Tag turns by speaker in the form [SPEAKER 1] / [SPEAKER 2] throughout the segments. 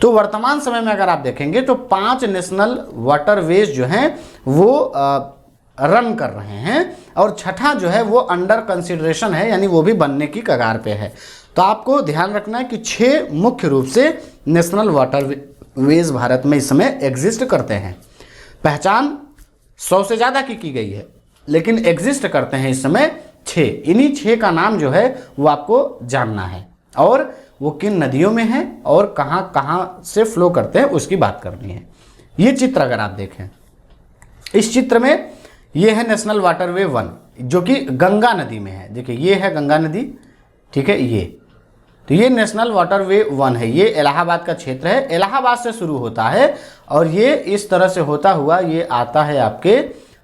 [SPEAKER 1] तो वर्तमान समय में अगर आप देखेंगे तो 5 नेशनल वाटरवेज जो हैं वो रन कर रहे हैं और छठा जो है वो अंडर कंसिडरेशन है, यानी वो भी बनने की कगार पे है। तो आपको ध्यान रखना है कि 6 मुख्य रूप से नेशनल वाटरवेज भारत में इस समय एग्जिस्ट करते हैं। पहचान 100 से ज़्यादा की गई है, लेकिन एग्जिस्ट करते हैं इस समय 6। इन्हीं 6 का नाम जो है वो आपको जानना है और वो किन नदियों में है और कहाँ कहाँ से फ्लो करते हैं उसकी बात करनी है। ये चित्र अगर आप देखें, इस चित्र में ये है नेशनल वाटरवे 1 जो कि गंगा नदी में है। देखिए ये है गंगा नदी, ठीक है। ये तो ये नेशनल वाटरवे 1 है, ये इलाहाबाद का क्षेत्र है, इलाहाबाद से शुरू होता है और ये इस तरह से होता हुआ ये आता है आपके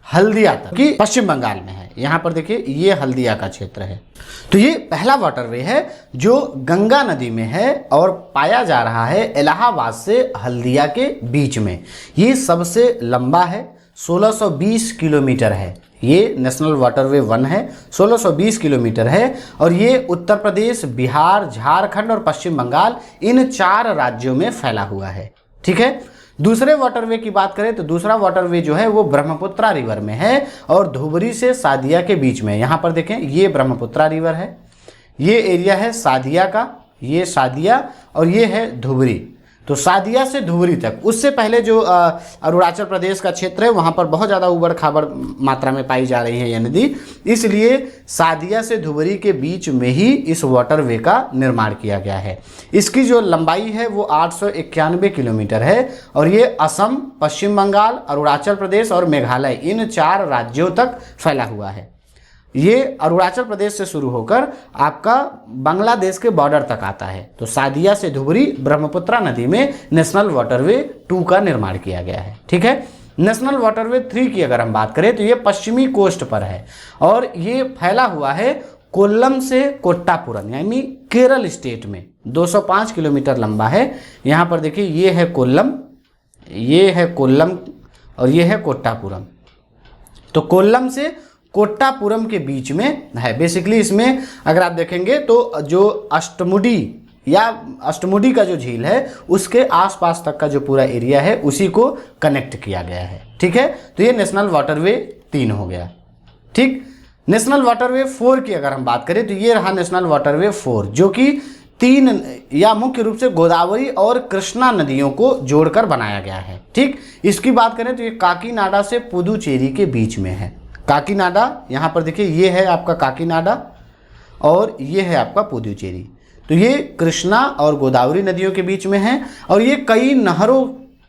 [SPEAKER 1] हल्दिया तक, कि पश्चिम बंगाल में है। यहाँ पर देखिए ये हल्दिया का क्षेत्र है। तो ये पहला वाटरवे है जो गंगा नदी में है और पाया जा रहा है इलाहाबाद से हल्दिया के बीच में। ये सबसे लंबा है, 1620 किलोमीटर है। ये नेशनल वाटरवे 1 है, 1620 किलोमीटर है और ये उत्तर प्रदेश, बिहार, झारखंड और पश्चिम बंगाल इन 4 राज्यों में फैला हुआ है, ठीक है। दूसरे वाटरवे की बात करें तो दूसरा वाटरवे जो है वो ब्रह्मपुत्रा रिवर में है और धुबरी से सादिया के बीच में। यहाँ पर देखें ये ब्रह्मपुत्रा रिवर है, ये एरिया है सादिया का, ये सादिया और ये है धुबरी। तो सादिया से धुबरी तक, उससे पहले जो अरुणाचल प्रदेश का क्षेत्र है वहाँ पर बहुत ज़्यादा उबड़ खाबड़ मात्रा में पाई जा रही है ये नदी, इसलिए सादिया से धुबरी के बीच में ही इस वाटरवे का निर्माण किया गया है। इसकी जो लंबाई है वो 891 किलोमीटर है और ये असम, पश्चिम बंगाल, अरुणाचल प्रदेश और मेघालय इन 4 राज्यों तक फैला हुआ है। ये अरुणाचल प्रदेश से शुरू होकर आपका बांग्लादेश के बॉर्डर तक आता है। तो सादिया से धुबरी ब्रह्मपुत्रा नदी में नेशनल वाटरवे 2 का निर्माण किया गया है, ठीक है। नेशनल वाटरवे 3 की अगर हम बात करें तो ये पश्चिमी कोस्ट पर है और ये फैला हुआ है कोल्लम से कोट्टापुरम, यानी केरल स्टेट में। 205 किलोमीटर लंबा है। यहाँ पर देखिए ये है कोल्लम, ये है कोल्लम और ये है कोट्टापुरम। तो कोल्लम से कोट्टापुरम के बीच में है। बेसिकली इसमें अगर आप देखेंगे तो जो अष्टमुडी का जो झील है उसके आसपास तक का जो पूरा एरिया है उसी को कनेक्ट किया गया है, ठीक है। तो ये नेशनल वाटरवे 3 हो गया, ठीक। नेशनल वाटरवे 4 की अगर हम बात करें तो ये रहा नेशनल वाटरवे 4 जो कि 3 या मुख्य रूप से गोदावरी और कृष्णा नदियों को जोड़कर बनाया गया है, ठीक। इसकी बात करें तो ये काकीनाडा से पुदुचेरी के बीच में है। काकीनाडा, यहाँ पर देखिए ये है आपका काकीनाडा और ये है आपका पुदुचेरी। तो ये कृष्णा और गोदावरी नदियों के बीच में है और ये कई नहरों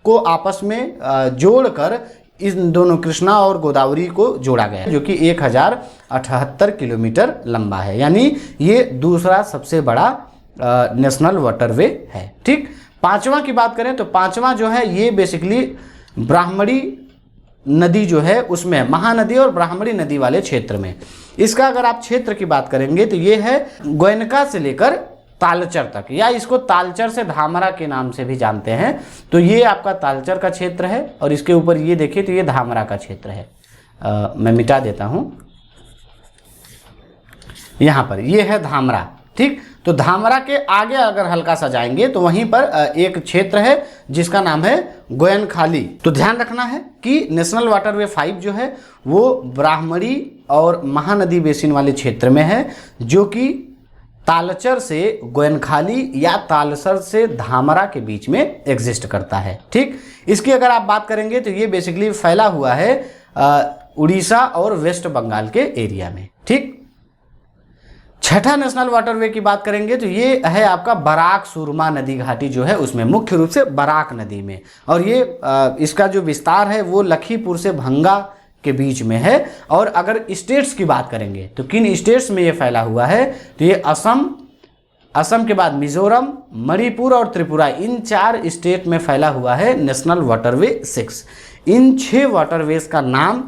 [SPEAKER 1] को आपस में जोड़कर इन दोनों कृष्णा और गोदावरी को जोड़ा गया है जो कि 1078 किलोमीटर लंबा है, यानी ये दूसरा सबसे बड़ा नेशनल वाटरवे है, ठीक। 5वां की बात करें तो 5वां जो है ये बेसिकली ब्राह्मणी नदी जो है उसमें, महानदी और ब्राह्मणी नदी वाले क्षेत्र में। इसका अगर आप क्षेत्र की बात करेंगे तो ये है गोयनका से लेकर तालचर तक, या इसको तालचर से धामरा के नाम से भी जानते हैं। तो ये आपका तालचर का क्षेत्र है और इसके ऊपर ये देखिए तो ये धामरा का क्षेत्र है। मैं मिटा देता हूँ, यहाँ पर ये है धामरा, ठीक। तो धामरा के आगे अगर हल्का सा जाएंगे तो वहीं पर एक क्षेत्र है जिसका नाम है गोयनखाली। तो ध्यान रखना है कि नेशनल वाटरवे 5 जो है वो ब्राह्मणी और महानदी बेसिन वाले क्षेत्र में है जो कि तालचर से गोयनखाली या तालचर से धामरा के बीच में एग्जिस्ट करता है, ठीक। इसकी अगर आप बात करेंगे तो ये बेसिकली फैला हुआ है उड़ीसा और वेस्ट बंगाल के एरिया में, ठीक। छठा नेशनल वाटरवे की बात करेंगे तो ये है आपका बराक सुरमा नदी घाटी जो है उसमें, मुख्य रूप से बराक नदी में। और ये इसका जो विस्तार है वो लखीमपुर से भंगा के बीच में है। और अगर स्टेट्स की बात करेंगे तो किन स्टेट्स में ये फैला हुआ है तो ये असम के बाद मिजोरम, मणिपुर और त्रिपुरा, इन 4 स्टेट में फैला हुआ है नेशनल वाटरवे 6। इन 6 वाटरवेज का नाम,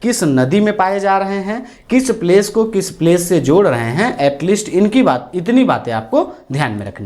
[SPEAKER 1] किस नदी में पाए जा रहे हैं, किस प्लेस को किस प्लेस से जोड़ रहे हैं, एटलीस्ट इतनी बातें आपको ध्यान में रखनी।